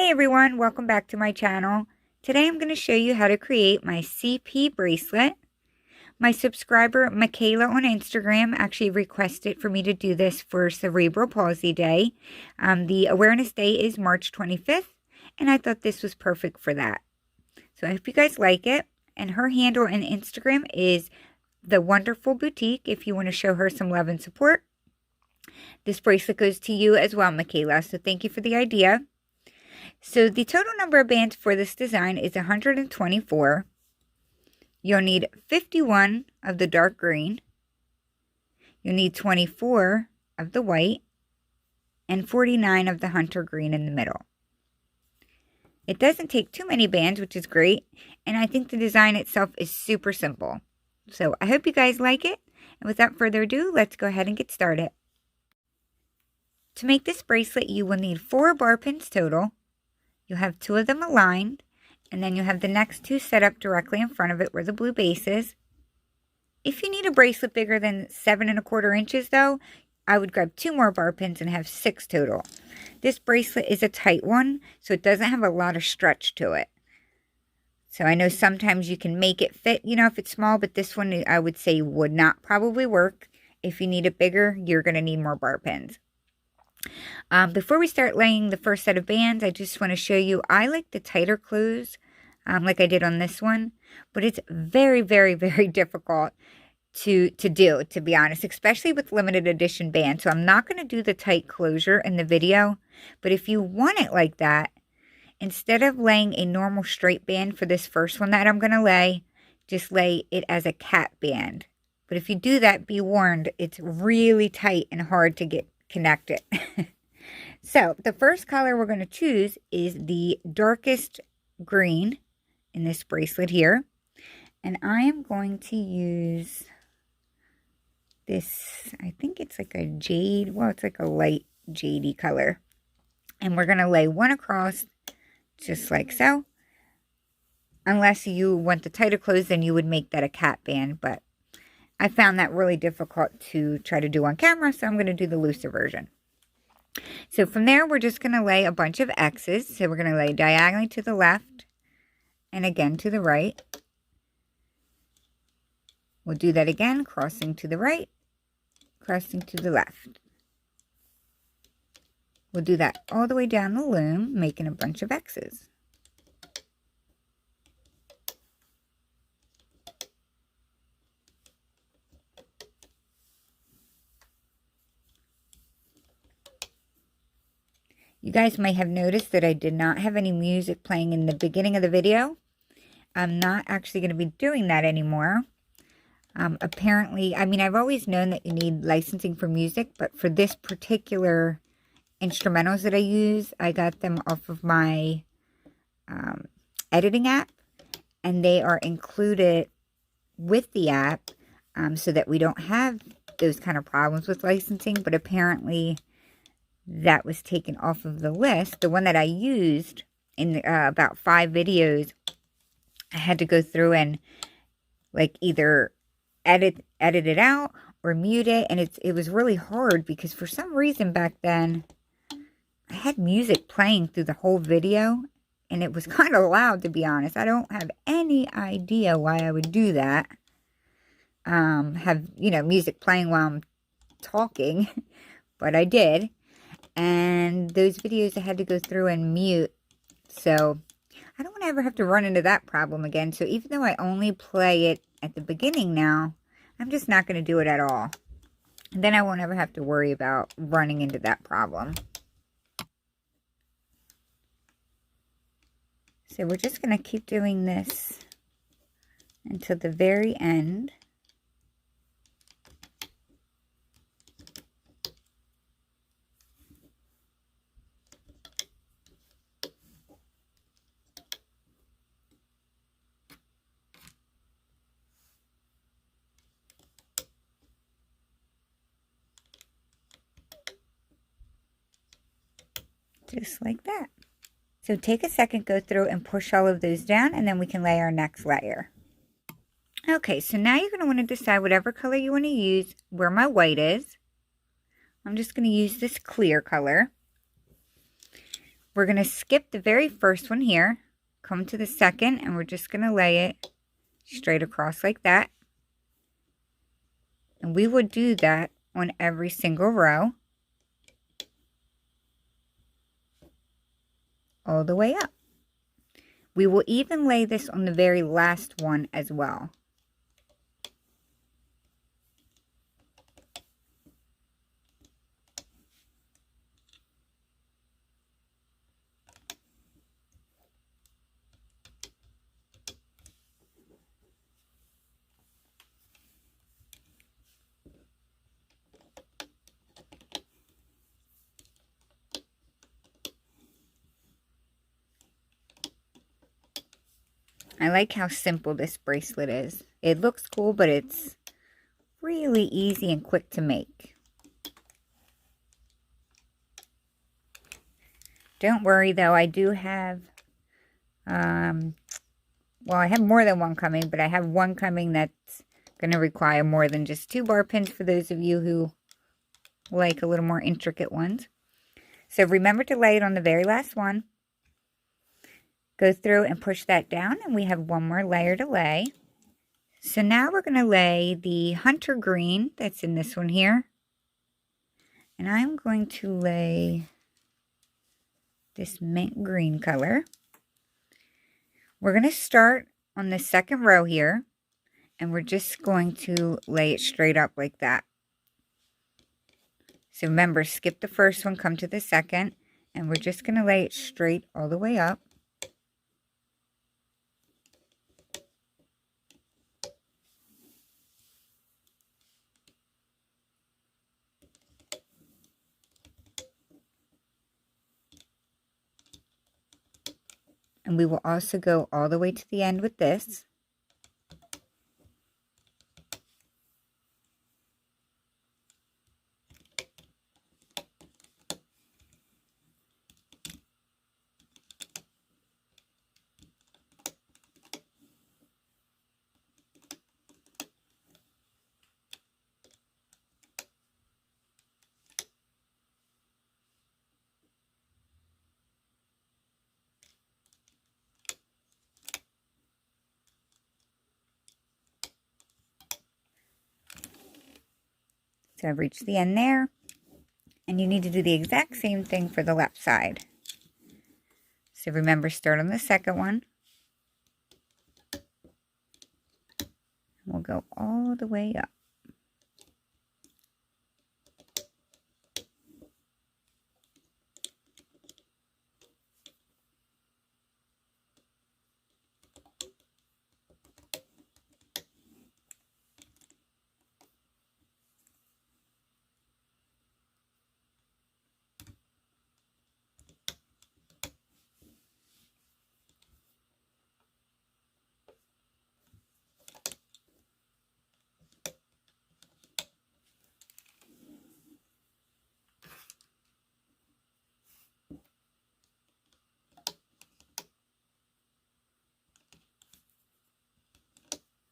Hey everyone, welcome back to my channel. Today I'm going to show you how to create my CP bracelet. My subscriber Michaela on Instagram actually requested for me to do this for Cerebral Palsy Day. The awareness day is March 25th, and I thought this was perfect for that. So I hope you guys like it. And her handle on Instagram is The Wonderful Boutique if you want to show her some love and support. This bracelet goes to you as well, Michaela, so thank you for the idea. So the total number of bands for this design is 124. You'll need 51 of the dark green. You'll need 24 of the white and 49 of the hunter green in the middle. It doesn't take too many bands, which is great, and I think the design itself is super simple. So I hope you guys like it, and without further ado, let's go ahead and get started. To make this bracelet, you will need 4 bar pins total. You'll have 2 of them aligned, and then you'll have the next 2 set up directly in front of it where the blue base is. If you need a bracelet bigger than 7 1/4 inches though, I would grab 2 more bar pins and have 6 total. This bracelet is a tight one, so it doesn't have a lot of stretch to it. So I know sometimes you can make it fit, if it's small, but this one I would say would not probably work. If you need it bigger, you're going to need more bar pins. Before we start laying the first set of bands, I just want to show you, I like the tighter close, like I did on this one, but it's very, very, very difficult to do, to be honest, especially with limited edition bands. So I'm not going to do the tight closure in the video, but if you want it like that, instead of laying a normal straight band for this first one that I'm going to lay, just lay it as a cat band. But if you do that, be warned, it's really tight and hard to get connected. So the first color we're going to choose is the darkest green in this bracelet here, and I am going to use this, I think it's like a jade, well, it's like a light jadey color, and we're going to lay one across just like so. Unless you want the tighter close, then you would make that a cat band, but I found that really difficult to try to do on camera, so I'm going to do the looser version. So from there, we're just going to lay a bunch of X's. So we're going to lay diagonally to the left and again to the right. We'll do that again, crossing to the right, crossing to the left. We'll do that all the way down the loom, making a bunch of X's. You guys might have noticed that I did not have any music playing in the beginning of the video. I'm not actually going to be doing that anymore. Apparently, I've always known that you need licensing for music, but for this particular instrumentals that I use, I got them off of my editing app, and they are included with the app so that we don't have those kind of problems with licensing, but apparently that was taken off of the list. The one that I used in about 5 videos, I had to go through and like either edit it out or mute it, and it was really hard because for some reason back then I had music playing through the whole video, and it was kind of loud, to be honest. I don't have any idea why I would do that. Have music playing while I'm talking, but I did. And those videos I had to go through and mute. So I don't want to ever have to run into that problem again. So even though I only play it at the beginning now, I'm just not going to do it at all. And then I won't ever have to worry about running into that problem. So we're just going to keep doing this until the very end. Just like that. So take a second, go through and push all of those down, and then we can lay our next layer. Okay, so now you're going to want to decide whatever color you want to use where my white is. I'm just going to use this clear color. We're going to skip the very first one here, come to the second, and we're just going to lay it straight across like that. And we would do that on every single row, all the way up. We will even lay this on the very last one as well. I like how simple this bracelet is. It looks cool, but it's really easy and quick to make. Don't worry though, I do have, well, I have more than one coming, but I have one coming that's going to require more than just 2 bar pins for those of you who like a little more intricate ones. So remember to lay it on the very last one. Go through and push that down, and we have one more layer to lay. So now we're going to lay the hunter green that's in this one here. And I'm going to lay this mint green color. We're going to start on the second row here, and we're just going to lay it straight up like that. So remember, skip the first one, come to the second, and we're just going to lay it straight all the way up. And we will also go all the way to the end with this. So I've reached the end there, and you need to do the exact same thing for the left side. So remember, start on the second one. We'll go all the way up.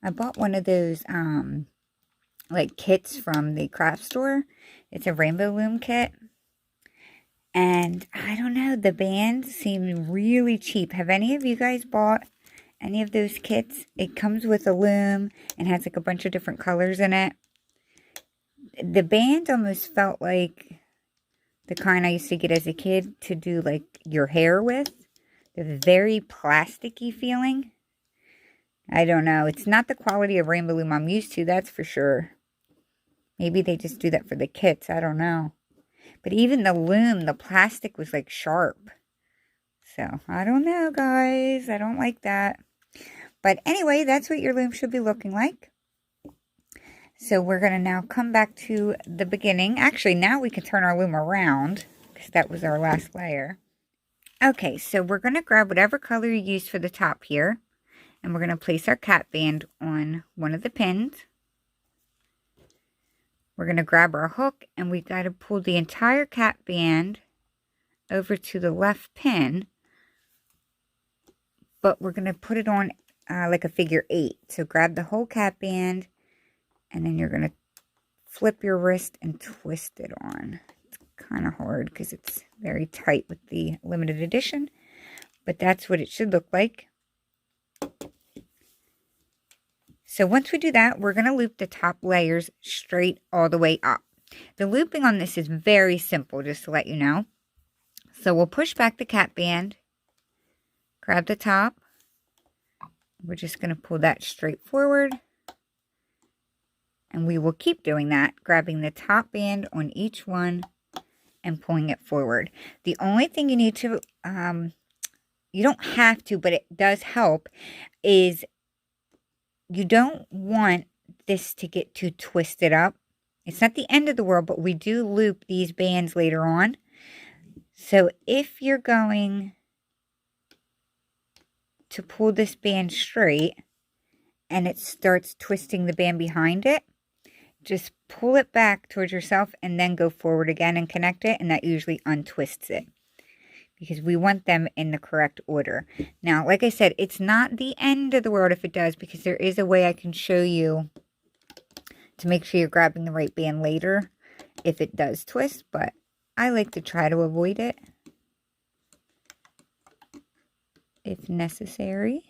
I bought one of those like kits from the craft store. It's a rainbow loom kit. And I don't know, the bands seem really cheap. Have any of you guys bought any of those kits? It comes with a loom and has like a bunch of different colors in it. The band almost felt like the kind I used to get as a kid to do like your hair with. They're very plasticky feeling. I don't know. It's not the quality of rainbow loom I'm used to, that's for sure. Maybe they just do that for the kits. I don't know. But even the loom, the plastic was like sharp. So, I don't know, guys. I don't like that. But anyway, that's what your loom should be looking like. So, we're going to now come back to the beginning. Actually, now we can turn our loom around, because that was our last layer. Okay, so we're going to grab whatever color you used for the top here. And we're going to place our cap band on one of the pins. We're going to grab our hook, and we got to pull the entire cap band over to the left pin. But we're going to put it on like a figure 8. So grab the whole cap band, and then you're going to flip your wrist and twist it on. It's kind of hard because it's very tight with the limited edition, but that's what it should look like. So once we do that, we're going to loop the top layers straight all the way up. The looping on this is very simple, just to let you know. So we'll push back the cap band, grab the top. We're just going to pull that straight forward. And we will keep doing that, grabbing the top band on each one and pulling it forward. The only thing you need to, you don't have to, but it does help, is you don't want this to get too twisted up. It's not the end of the world, but we do loop these bands later on. So if you're going to pull this band straight and it starts twisting the band behind it, just pull it back towards yourself and then go forward again and connect it, and that usually untwists it, because we want them in the correct order. Now, like I said, it's not the end of the world if it does, because there is a way I can show you to make sure you're grabbing the right band later if it does twist, but I like to try to avoid it if necessary.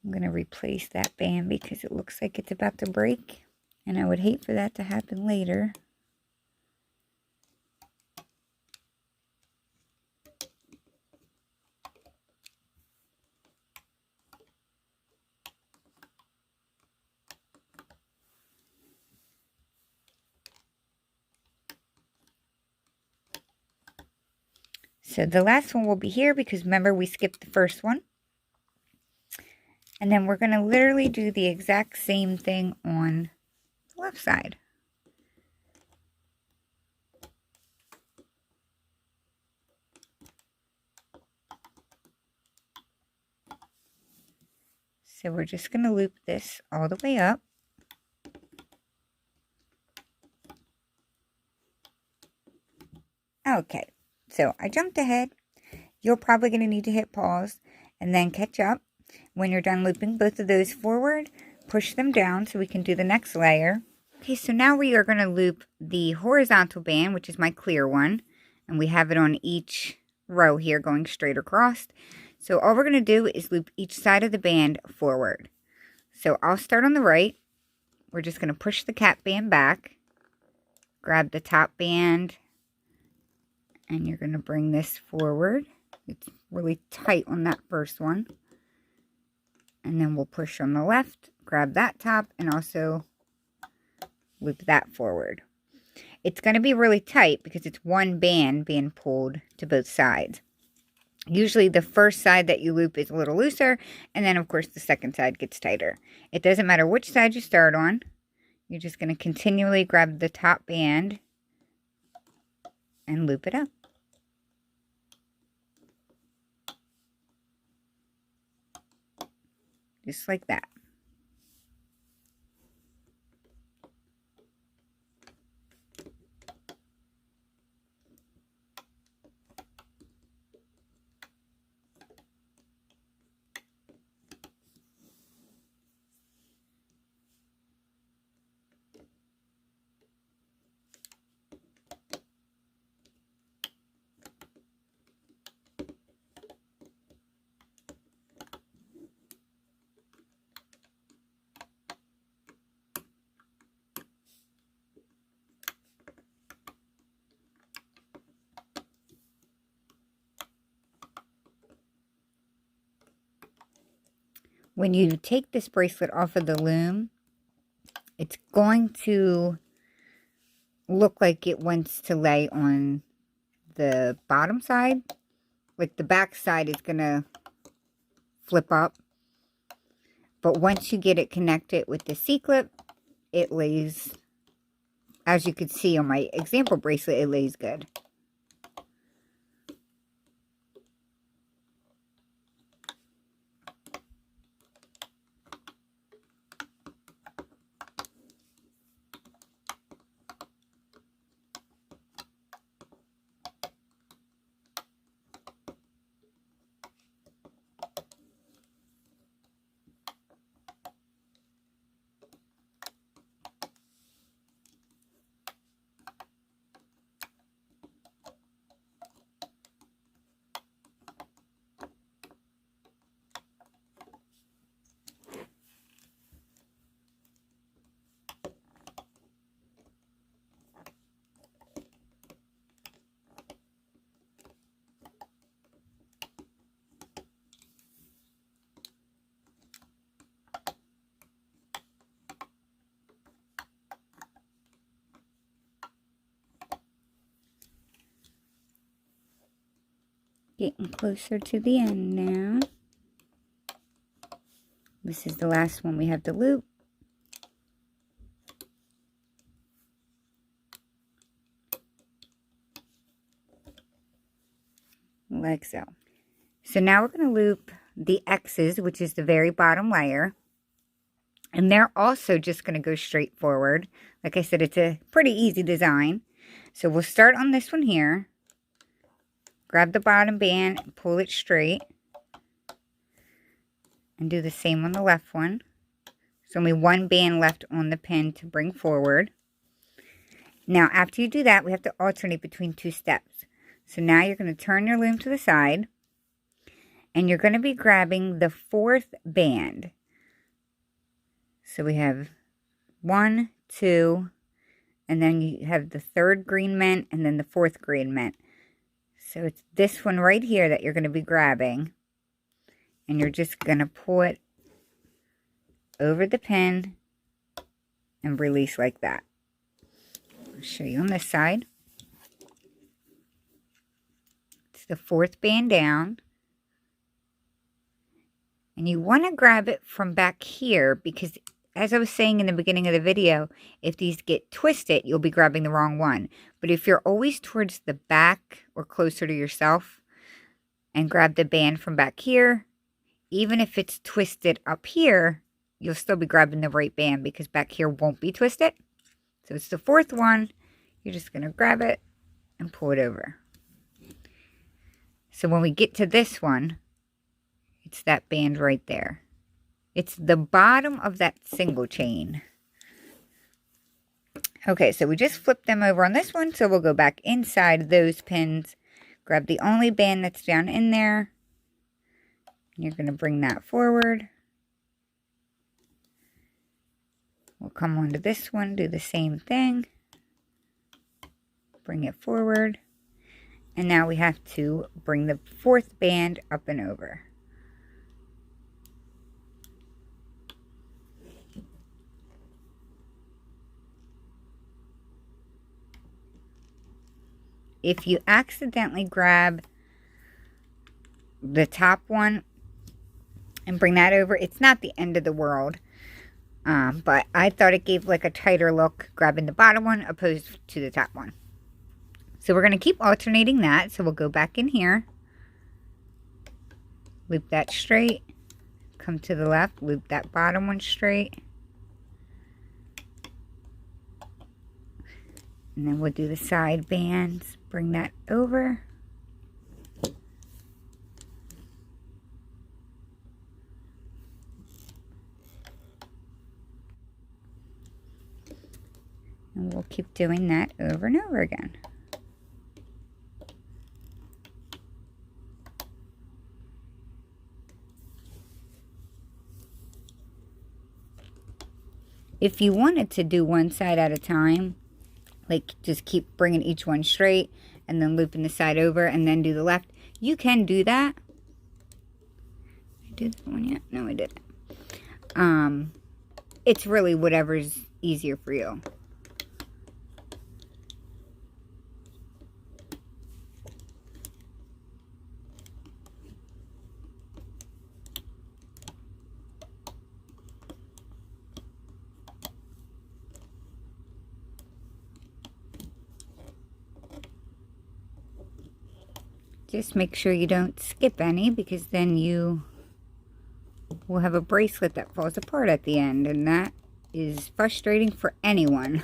I'm going to replace that band because it looks like it's about to break, and I would hate for that to happen later. So the last one will be here because remember we skipped the first one. And then we're going to literally do the exact same thing on the left side. So we're just going to loop this all the way up. Okay, so I jumped ahead. You're probably going to need to hit pause and then catch up. When you're done looping both of those forward, push them down so we can do the next layer. Okay, so now we are going to loop the horizontal band, which is my clear one, and we have it on each row here going straight across. So all we're going to do is loop each side of the band forward. So I'll start on the right. We're just going to push the cap band back, grab the top band, and you're going to bring this forward. It's really tight on that first one. And then we'll push on the left, grab that top, and also loop that forward. It's going to be really tight because it's one band being pulled to both sides. Usually the first side that you loop is a little looser, and then of course the second side gets tighter. It doesn't matter which side you start on. You're just going to continually grab the top band and loop it up. Just like that. When you take this bracelet off of the loom, it's going to look like it wants to lay on the bottom side. Like the back side is going to flip up. But once you get it connected with the C-clip, it lays, as you could see on my example bracelet, it lays good. Getting closer to the end now. This is the last one we have to loop. Like so. So now we're going to loop the X's, which is the very bottom layer. And they're also just going to go straight forward. Like I said, it's a pretty easy design. So we'll start on this one here. Grab the bottom band and pull it straight. And do the same on the left one. There's only one band left on the pin to bring forward. Now, after you do that, we have to alternate between two steps. So now you're going to turn your loom to the side. And you're going to be grabbing the fourth band. So we have 1, 2, and then you have the third green mint and then the fourth green mint. So it's this one right here that you're going to be grabbing. And you're just going to pull it over the pin and release like that. I'll show you on this side. It's the fourth band down. And you want to grab it from back here because, as I was saying in the beginning of the video, if these get twisted, you'll be grabbing the wrong one. But if you're always towards the back or closer to yourself and grab the band from back here, even if it's twisted up here, you'll still be grabbing the right band because back here won't be twisted. So it's the fourth one. You're just going to grab it and pull it over. So when we get to this one, it's that band right there. It's the bottom of that single chain. Okay, so we just flipped them over on this one, so we'll go back inside those pins, grab the only band that's down in there, and you're going to bring that forward. We'll come onto this one, do the same thing, bring it forward, and now we have to bring the fourth band up and over. If you accidentally grab the top one and bring that over, it's not the end of the world. But I thought it gave like a tighter look grabbing the bottom one opposed to the top one. So we're going to keep alternating that. So we'll go back in here, loop that straight, come to the left, loop that bottom one straight. And then we'll do the side bands, bring that over. And we'll keep doing that over and over again. If you wanted to do one side at a time, like just keep bringing each one straight and then looping the side over and then do the left, you can do that. Did I do that one yet? No, I didn't. It's really whatever's easier for you. Just make sure you don't skip any, because then you will have a bracelet that falls apart at the end, and that is frustrating for anyone.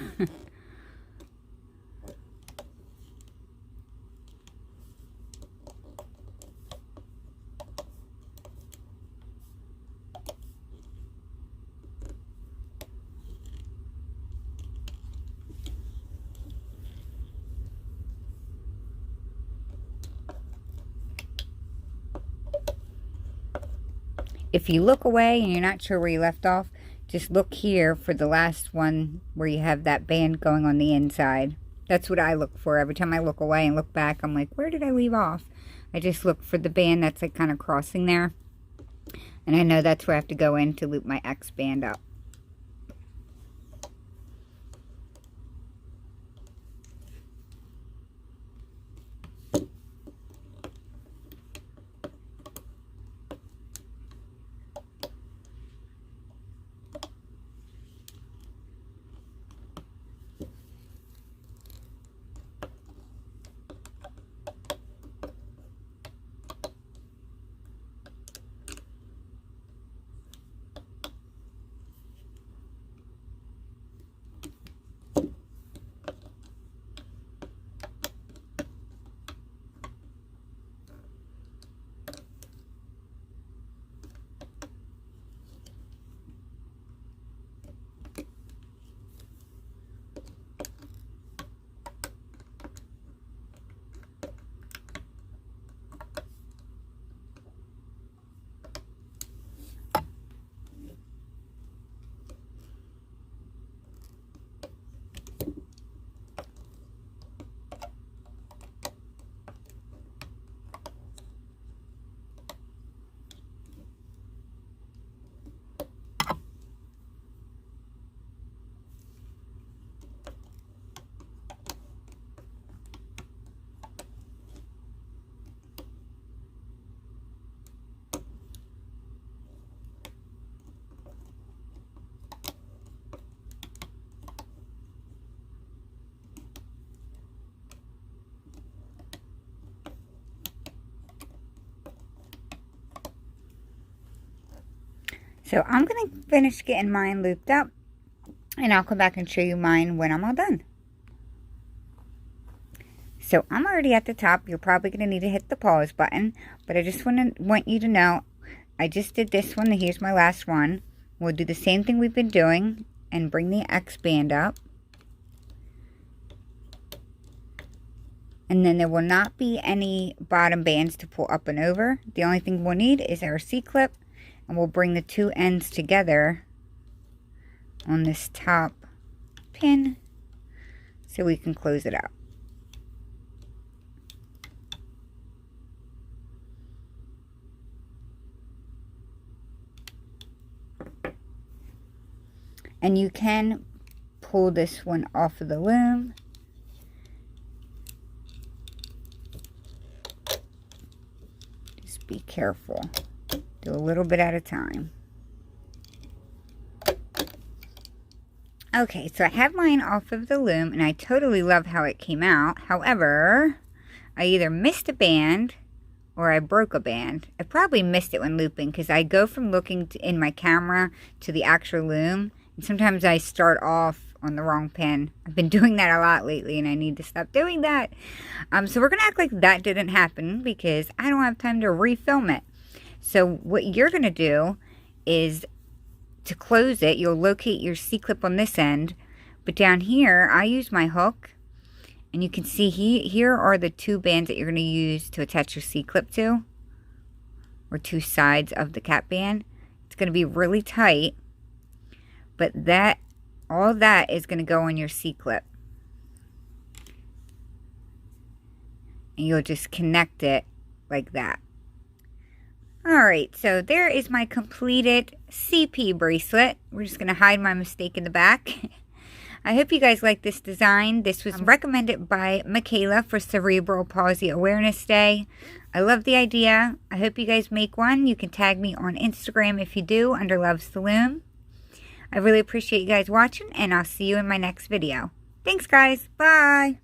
If you look away and you're not sure where you left off, just look here for the last one where you have that band going on the inside. That's what I look for. Every time I look away and look back, I'm like, where did I leave off? I just look for the band that's like kind of crossing there. And I know that's where I have to go in to loop my X band up. So I'm going to finish getting mine looped up, and I'll come back and show you mine when I'm all done. So I'm already at the top. You're probably going to need to hit the pause button, but I just want you to know, I just did this one. Here's my last one. We'll do the same thing we've been doing and bring the X band up. And then there will not be any bottom bands to pull up and over. The only thing we'll need is our C-clip, and we'll bring the two ends together on this top pin so we can close it out. And you can pull this one off of the loom. Just be careful. Do a little bit at a time. Okay, so I have mine off of the loom, and I totally love how it came out. However, I either missed a band or I broke a band. I probably missed it when looping, because I go from looking in my camera to the actual loom, and sometimes I start off on the wrong pin. I've been doing that a lot lately, and I need to stop doing that. So we're going to act like that didn't happen, because I don't have time to refilm it. So what you're going to do is, to close it, you'll locate your C-clip on this end, but down here I use my hook, and you can see here are the two bands that you're going to use to attach your C-clip to, or two sides of the cap band. It's going to be really tight, but all that is going to go on your C-clip, and you'll just connect it like that. Alright, so there is my completed CP bracelet. We're just going to hide my mistake in the back. I hope you guys like this design. This was recommended by Michaela for Cerebral Palsy Awareness Day. I love the idea. I hope you guys make one. You can tag me on Instagram if you do, under Loves the Loom. I really appreciate you guys watching, and I'll see you in my next video. Thanks, guys. Bye.